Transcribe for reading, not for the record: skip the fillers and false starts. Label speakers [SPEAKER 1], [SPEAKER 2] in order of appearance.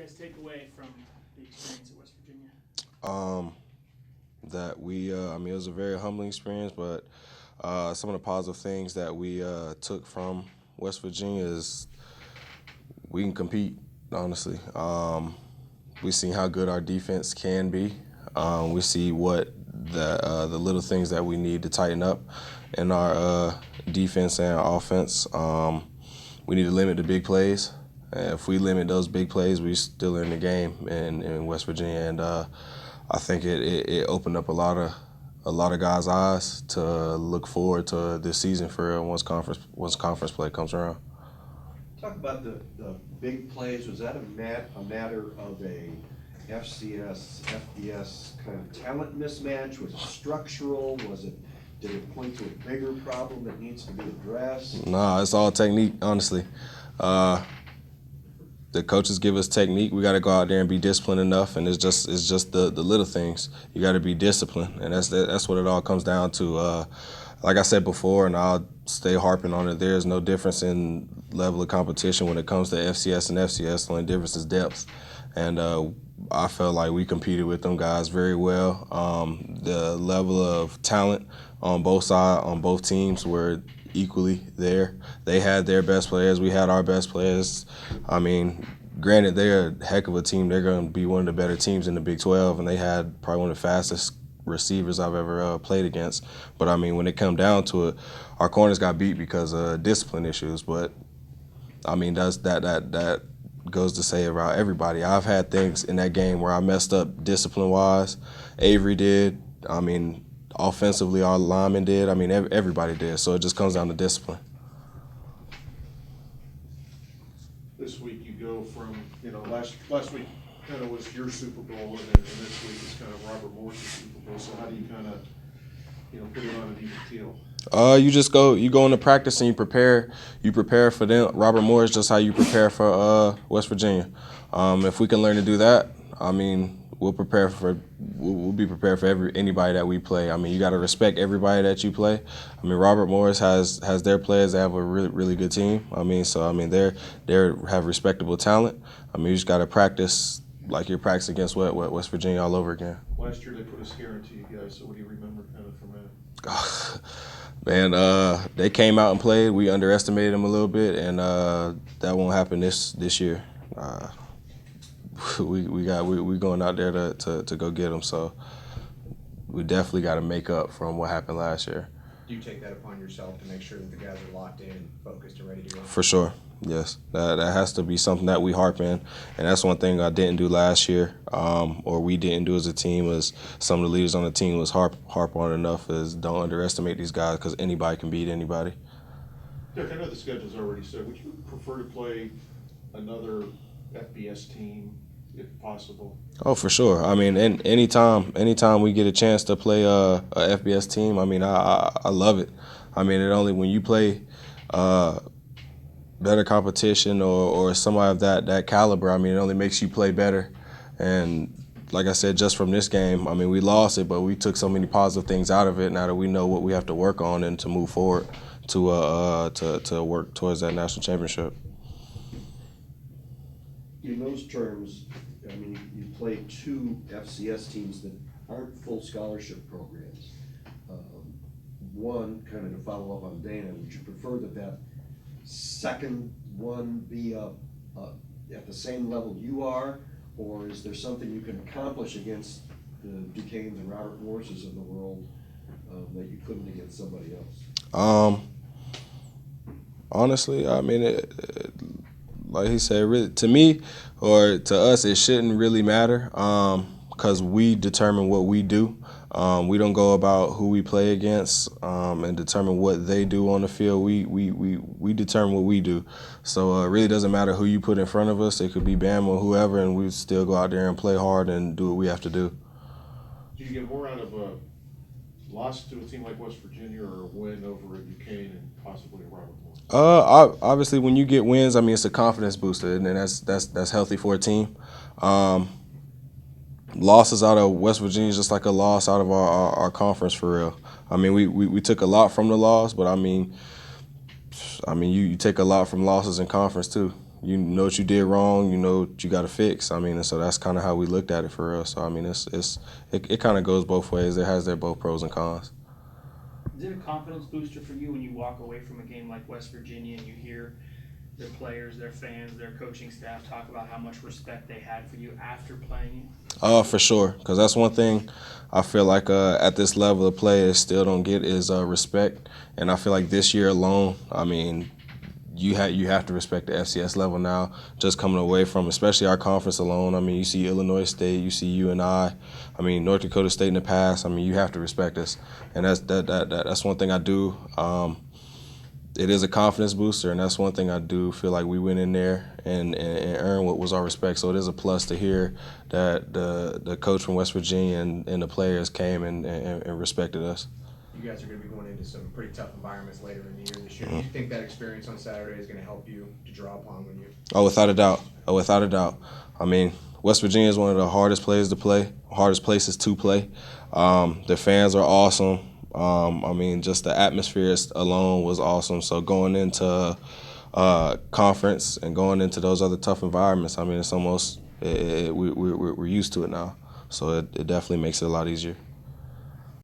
[SPEAKER 1] guys take away from the experience at West Virginia?
[SPEAKER 2] That we, I mean, it was a very humbling experience, but some of the positive things that we took from West Virginia is we can compete, honestly. We see how good our defense can be. We see what the little things that we need to tighten up in our defense and our offense. We need to limit the big plays. And if we limit those big plays, we still in the game in West Virginia. And I think it opened up a lot of guys' eyes to look forward to this season for real once conference play comes around.
[SPEAKER 3] Talk about the big plays. Was that a matter of a FCS, FBS kind of talent mismatch? Was it structural? Did it point to a bigger problem that needs to be addressed?
[SPEAKER 2] Nah, it's all technique, honestly. The coaches give us technique. We got to go out there and be disciplined enough, and it's just the little things. You got to be disciplined, and that's what it all comes down to. Like I said before, and I'll stay harping on it, there's no difference in level of competition when it comes to FCS and FCS. The only difference is depth. And I felt like we competed with them guys very well. The level of talent on both sides, on both teams, were equally there. They had their best players. We had our best players. I mean, granted, they're a heck of a team. They're going to be one of the better teams in the Big 12, and they had probably one of the fastest receivers I've ever played against. But I mean, when it come down to it, our corners got beat because of discipline issues. But I mean, that goes to say about everybody. I've had things in that game where I messed up discipline-wise. Avery did. I mean, offensively, our linemen did. I mean, everybody did. So it just comes down to discipline.
[SPEAKER 4] This week you go from, last week kind of was your Super Bowl, and then this week is kind of Robert Morris' Super Bowl. So how do you kind of, put it on an even keel?
[SPEAKER 2] You go into practice and you prepare for them. Robert Morris, just how you prepare for West Virginia. If we can learn to do that, I mean, we'll be prepared for anybody that we play. I mean, you got to respect everybody that you play. I mean, Robert Morris has their players. They have a really, really good team. I mean, they have respectable talent. I mean, you just got to practice like you're practicing against West Virginia all over again.
[SPEAKER 4] Last year they put a scare into you guys. So what do you remember kind of from that?
[SPEAKER 2] Man, they came out and played. We underestimated them a little bit, and that won't happen this year. We going out there to go get them. So we definitely got to make up from what happened last year.
[SPEAKER 5] Do you take that upon yourself to make sure that the guys are locked in, focused, and ready to go?
[SPEAKER 2] For sure, yes. That has to be something that we harp in, and that's one thing I didn't do last year, or we didn't do as a team. Is some of the leaders on the team was harp on enough is don't underestimate these guys because anybody can beat anybody.
[SPEAKER 4] Dick, I know the schedule's already set. Would you prefer to play another FBS team if possible?
[SPEAKER 2] Oh, for sure. I mean, anytime we get a chance to play a FBS team, I mean, I love it. I mean, when you play better competition or somebody of that caliber, I mean, it only makes you play better. And like I said, just from this game, I mean, we lost it, but we took so many positive things out of it now that we know what we have to work on and to move forward to work towards that national championship.
[SPEAKER 3] In those terms, I mean, you play two FCS teams that aren't full scholarship programs. One, kind of to follow up on Dana, would you prefer that second one be at the same level you are, or is there something you can accomplish against the Duquesnes and Robert Morrises of the world that you couldn't against somebody else?
[SPEAKER 2] Honestly, I mean, like he said, really, to me or to us, it shouldn't really matter because we determine what we do. We don't go about who we play against and determine what they do on the field. We determine what we do. So it really doesn't matter who you put in front of us. It could be Bama or whoever, and we still go out there and play hard and do what we have to do.
[SPEAKER 4] Do you get more out of a loss to a team like West Virginia or a win over a Duquesne and possibly a Robert Morris?
[SPEAKER 2] Obviously, when you get wins, I mean, it's a confidence booster, and that's healthy for a team. Losses out of West Virginia is just like a loss out of our conference for real. I mean, we took a lot from the loss, but I mean, you take a lot from losses in conference too. you know what you did wrong, you know what you got to fix. I mean, and so that's kind of how we looked at it for us. So I mean, it kind of goes both ways. It has their both pros and cons.
[SPEAKER 1] Is it a confidence booster for you when you walk away from a game like West Virginia and you hear their players, their fans, their coaching staff talk about how much respect they had for you after playing you?
[SPEAKER 2] For sure, because that's one thing I feel like at this level of play, it still don't get is respect. And I feel like this year alone, I mean, you have to respect the FCS level now. Just coming away from, especially our conference alone. I mean, you see Illinois State, you see UNI. I mean, North Dakota State in the past. I mean, you have to respect us, and that's one thing I do. It is a confidence booster, and that's one thing I do feel like we went in there and earned what was our respect. So it is a plus to hear that the coach from West Virginia and the players came and respected us.
[SPEAKER 5] You guys are going to be going into some pretty tough environments later in the year this year. Do you think that experience on Saturday is going to help you to draw upon when you?
[SPEAKER 2] Oh, without a doubt. Oh, without a doubt. I mean, West Virginia is one of the hardest places to play, hardest places to play. The fans are awesome. I mean, just the atmosphere alone was awesome. So going into conference and going into those other tough environments, I mean, it's almost we're used to it now. So it definitely makes it a lot easier.